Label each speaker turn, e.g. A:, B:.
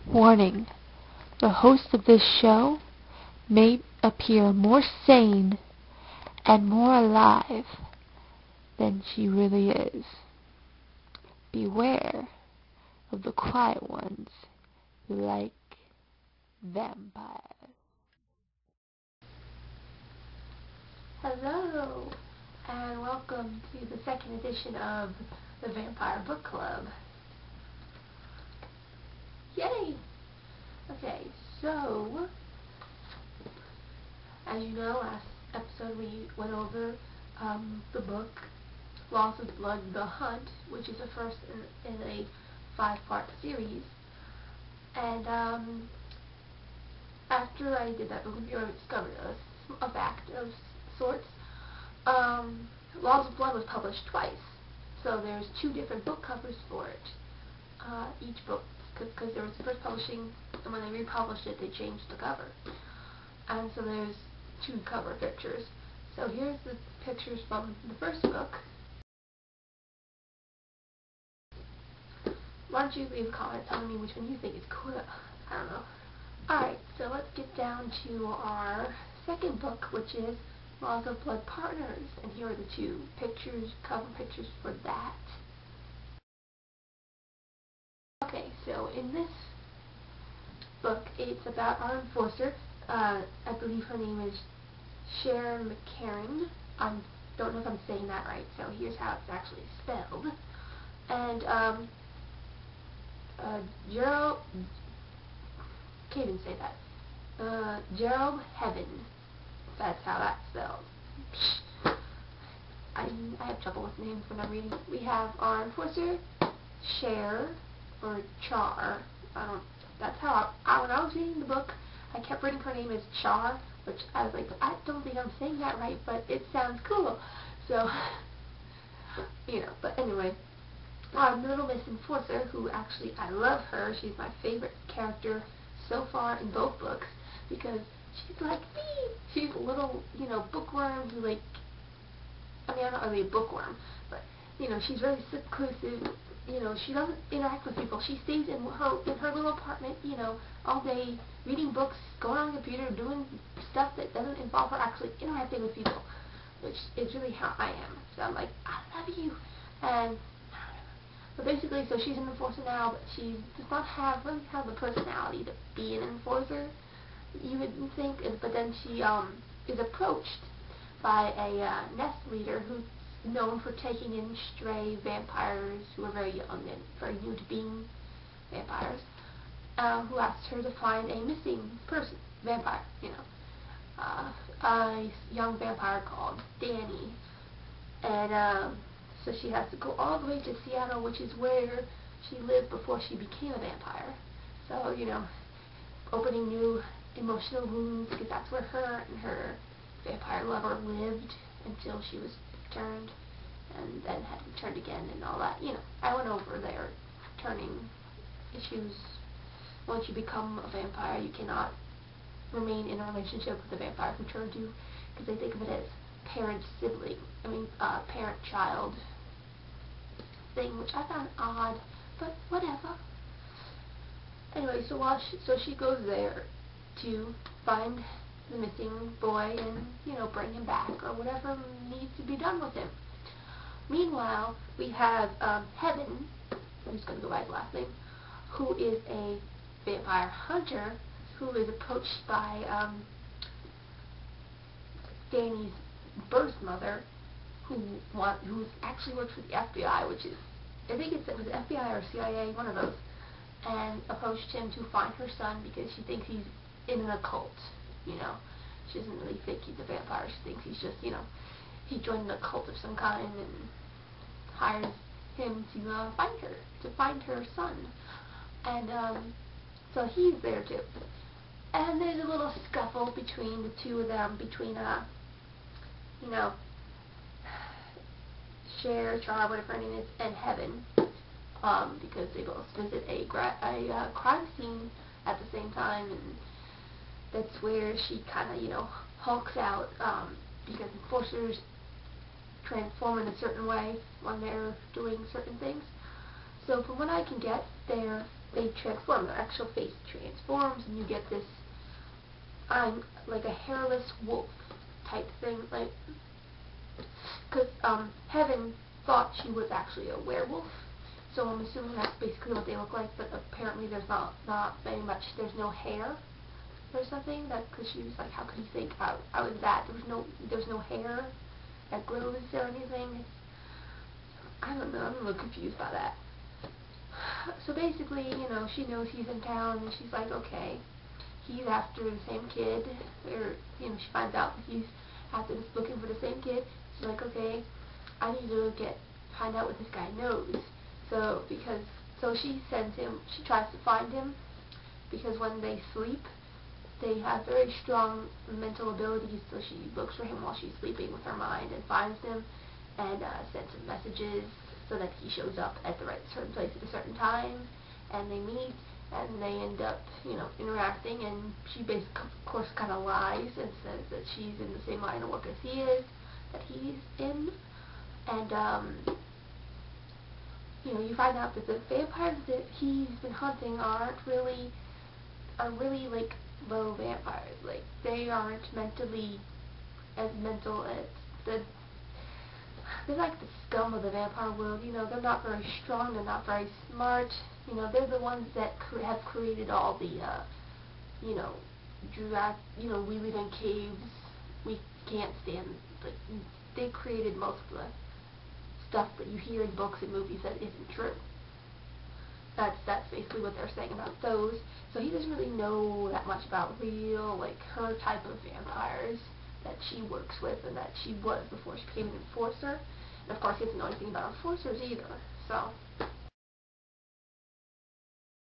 A: Warning: the host of this show may appear more sane and more alive than she really is. Beware of the quiet ones who like vampires. Hello, and welcome to the second edition of the Vampire Book Club. Yay! Okay, so, as you know, last episode we went over the book Laws of Blood, The Hunt, which is the first in a 5-part series. And after I did that book review, I discovered a fact of sorts. Laws of Blood was published twice, so there's 2 different book covers for it. Each book, because there was the first publishing, and when they republished it, they changed the cover. And so there's 2 cover pictures. So here's the pictures from the first book. Why don't you leave a comment telling me which one you think is cool? I don't know. Alright, so let's get down to our second book, which is Laws of Blood Partners. And here are the 2 pictures, cover pictures for that. Okay, so in this book, it's about our enforcer. I believe her name is Sharon McCarran. I don't know if I'm saying that right, so here's how it's actually spelled. And, Gerald, can't even say that. Gerald Heaven. That's how that's spelled. I have trouble with names when I'm reading. We have our enforcer, Cher, or Char. That's how when I was reading the book, I kept reading her name as Char, which I was like, I don't think I'm saying that right, but it sounds cool. So, but anyway, our Little Miss Enforcer, who actually, I love her. She's my favorite character so far in both books, because she's like me. She's a little, bookworm who, I'm not really a bookworm, but, she's very seclusive. She doesn't interact with people. She stays in her little apartment, all day, reading books, going on the computer, doing stuff that doesn't involve her actually interacting with people, which is really how I am. So I'm like, I love you. But basically, so she's an enforcer now, but she does not really have the personality to be an enforcer, you would think. But then she is approached by a nest leader who's known for taking in stray vampires who are very young and very new to being vampires, who asks her to find a missing person, vampire, a young vampire called Danny. And so she has to go all the way to Seattle, which is where she lived before she became a vampire. So, opening new emotional wounds, because that's where her and her vampire lover lived until she was turned, and then had returned again and all that. I went over their turning issues. Once you become a vampire, you cannot remain in a relationship with the vampire who turned you, because they think of it as parent-child thing, which I found odd, but whatever. Anyway, so she goes there to find the missing boy and, bring him back, or whatever needs to be done with him. Meanwhile, we have Heaven, I'm just going to go by his last name, who is a vampire hunter, who is approached by Danny's birth mother, who actually works for the FBI, which is, I think it was FBI or CIA, one of those, and approached him to find her son because she thinks he's in an occult, She doesn't really think he's a vampire. She thinks he's just, he joined an occult of some kind and hires him to find her son. And so he's there too. And there's a little scuffle between the 2 of them, between Cher, Char, whatever her name is, and Heaven, because they both visit a crime scene at the same time, and that's where she kind of, hulks out, because enforcers transform in a certain way when they're doing certain things. So from what I can get, they're they transform, their actual face transforms, and you get this, like a hairless wolf type thing, like, because Heaven thought she was actually a werewolf, so I'm assuming that's basically what they look like, but apparently there's not very much, there's no hair or something, that, because she was like, how could you think I was that, there's no hair that grows or anything. I don't know, I'm a little confused by that. So basically, she knows he's in town, and she's like, okay, he's after the same kid, or, she finds out that he's looking for the same kid. She's like, okay, I need to find out what this guy knows. So she sends him, she tries to find him, because when they sleep, they have very strong mental abilities, so she looks for him while she's sleeping with her mind and finds him, and sends him messages so that he shows up at the certain place at a certain time, and they meet, and they end up, interacting, and she basically, of course, kind of lies and says that she's in the same line of work as he is, that he's in, and, you find out that the vampires that he's been hunting are really, like, low vampires. Like, they aren't mentally as mental as they're like the scum of the vampire world. They're not very strong, they're not very smart. They're the ones that have created all the, we live in caves, we can't stand, like, they created most of the stuff that you hear in books and movies that isn't true. That's basically what they're saying about those. So he doesn't really know that much about real, like, her type of vampires that she works with and that she was before she became an enforcer. And of course he doesn't know anything about enforcers either. So